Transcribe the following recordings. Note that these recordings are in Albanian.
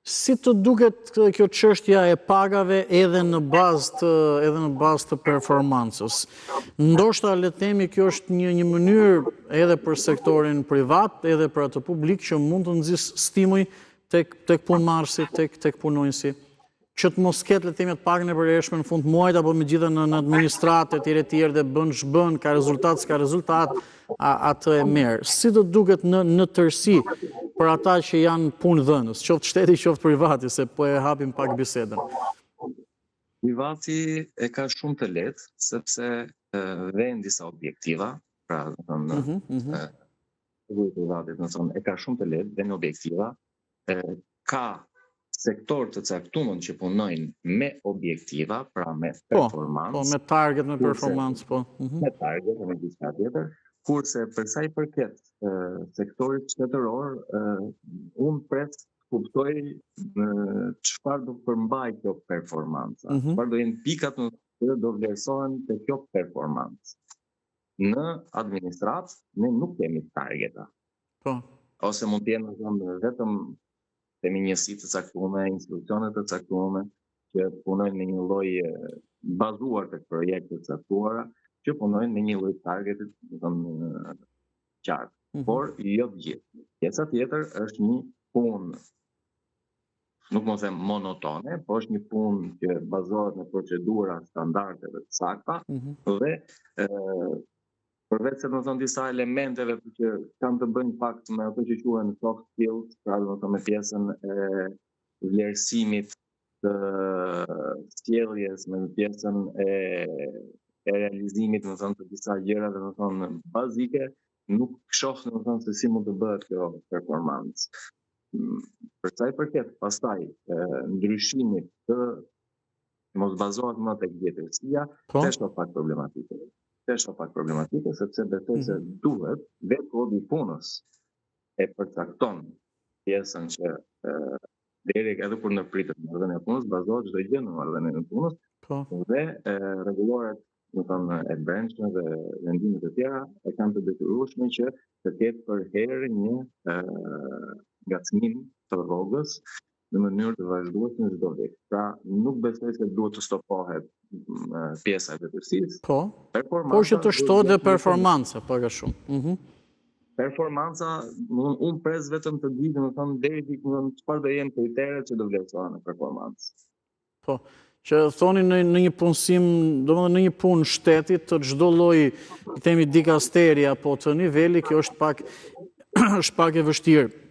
Si të duket kjo çështja e pagave edhe në bazë të performancës? Ndoshta le të themi kjo është një mënyrë edhe për sektorin privat, edhe për atë publik që mund të nxjisë stimuj tek punëmarrësi, tek punonjësi, që të mos ketë le të themi atë pagën e përhershme në fund muajit apo megjithëse në administratë etj dhe bën ç'bën, ka rezultat, s'ka rezultat, atë e merr. Si do duket në tërësi për ata që janë punëdhënës, qoftë shteti, qoftë privati, se po e hapim pak bisedën. Privati e ka shumë të lehtë, sepse vjen disa objektiva, pra do të thonë privati, do të thonë, e ka shumë të lehtë, vjen objektiva, ka sektor të caktuar që punojnë me objektiva, pra me performancë. Po, me target, me performancë, po. Me target, me diçka tjetër. Kurse për sa i përket sektorit shtetëror, unë pres kuptoj çfarë do përmbaj kjo performanca. Çfarë do jenë pikat që do vlerësohen te kjo performancë. Në administratë ne nuk kemi targeta. Po. Ose mund të jenë vetëm kemi njësi të caktuara, institucione të caktuara që punojnë me një lloj bazuar tek projekte të caktuara, që punojnë me një lloj targeti, do të thonë qartë, por jo të gjithë. Pjesa tjetër është një punë, nuk mund të them monotone, por është një punë që bazohet në procedura standarde të sakta dhe përveç se do të thonë disa elementeve që kanë të bëjnë pak me ato që quhen soft skills, pra do të thonë me pjesën e vlerësimit të sjelljes, me pjesën e realizimit, do të thonë të disa gjërave, do të thonë bazike, nuk shoh do të thonë se si mund të bëhet kjo performancë. Për sa i përket pastaj ndryshimit të mos bazohet më tek vjetërsia, është pak problematike. Është pak problematike sepse besoj se duhet vetë kodi i punës e përcakton pjesën që deri edhe kur në pritet marrëdhënia e punës bazohet çdo gjë në marrëdhënien e punës dhe rregulloret, do të thonë e brendshme dhe vendimet e tjera e kanë të detyrueshme që të ketë për herë një ngacmim të rrogës në mënyrë të vazhdueshme çdo vit. Pra nuk besoj se duhet të stopohet pjesa e veprimësisë. Por që të shtohet dhe performanca pak a shumë. Performanca, unë pres vetëm të di, domethënë deri çfarë do jenë kriteret që do vlerësohen në performancë. Po, që thoni në një punësim, domethënë në një punë shteti të çdo lloji, themi dikasteri apo të niveli, kjo është pak e vështirë.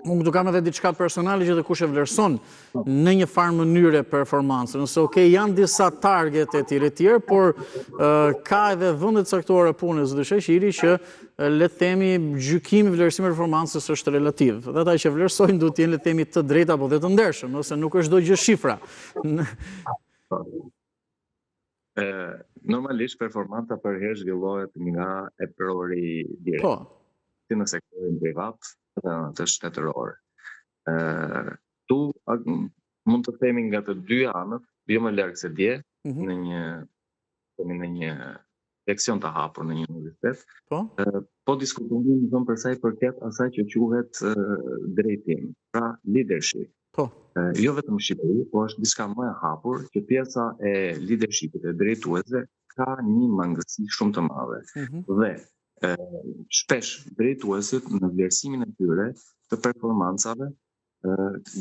Unë kam edhe diçka personale që dhe kush e vlerëson në një farë mënyre performancën. Nëse janë disa target e tjerë, por ka edhe vendet caktuara punës dhe shoqëri që le të themi gjykimi vlerësimi performancës është relativ. Dhe ata që vlerësojnë duhet të jenë le të themi të drejtë apo dhe të ndershëm, ose nuk është çdo gjë shifra. Normalisht performanca për herë zhvillohet nga e prori direkt. Si në sektorin privat, të shtetëror. Tu mund të themi nga të dy anët, jo më larg se dje, në një leksion të hapur në një universitet, po diskutojmë për sa i përket asaj që quhet drejtim, pra leadership. Jo vetëm në Shqipëri, po është diçka më e hapur që pjesa e leadershipit e drejtuesve ka një mangësi shumë të madhe. Dhe shpesh drejtuesit në vlerësimin e tyre të performancave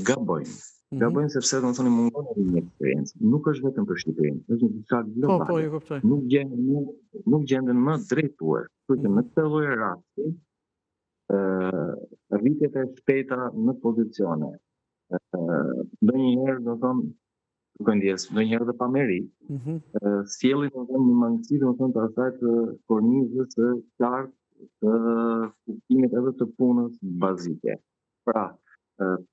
gabojnë. Gabojnë sepse do të thonë mungon një eksperiencë. Nuk është vetëm për Shqipërinë, është një diçka globale. Nuk gjenden më drejtues. Kështu që në këtë lloj rasti rritjet e shpejta në pozicione. Ndonjëherë do të thonë ndonjëherë dhe pa merit, sjellin një mangësi të asaj të kornizës së qartë të kuptimit edhe të punës bazike. Pra,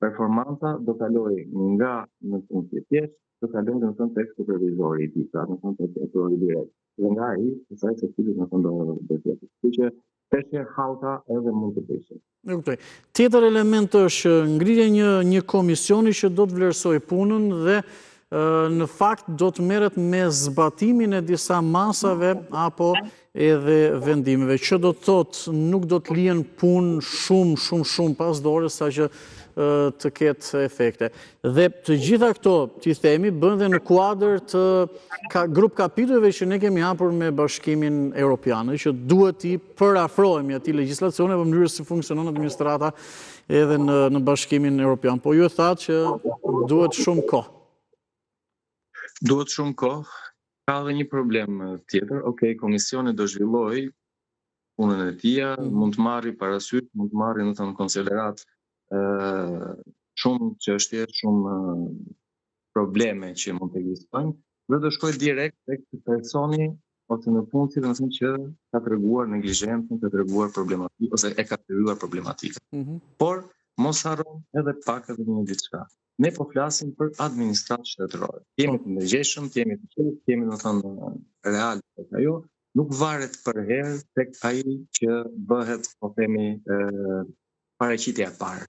performanca do kaloj nga në punë të thjeshtë, do kaloj tek supervizori i tij, pra tek autori direkt. Dhe nga ai, asaj se cili do të jetë. Kështu që peshe hauta edhe mund të bëjë. Tjetër element është ngrirja një komisioni që do të vlerësoj punën dhe në fakt do të merret me zbatimin e disa masave apo edhe vendimeve, që do të thotë nuk do të lihen punë shumë pas dorës, sa që të ketë efekte. Dhe të gjitha këto, që themi, bën dhe në kuadër të grup kapitujve që ne kemi hapur me Bashkimin Evropian, që duhet i përafrohemi atij legjislacione për mënyrën se si funksionon administrata edhe në Bashkimin Evropian. Po ju e thatë që duhet shumë kohë. Duhet shumë kohë. Ka dhe një problem tjetër. Okej, komisioni do zhvilloj punën e tij, mund të marrë parasysh, mund të marrë në konsiderat shumë çështje, shumë probleme që mund të ekzistojnë, dhe do shkoj direkt tek personi ose në punësit në sensin që ka treguar neglizhencën, ka treguar problematikë ose e ka krijuar problematikën. Por mos harron edhe pak edhe një diçka. Ne po flasim për administratë shtetërore. Jemi të ndërgjegjshëm, jemi të qetë, jemi real tek ajo, nuk varet për herë tek ai që bëhet, po themi, paraqitja e parë.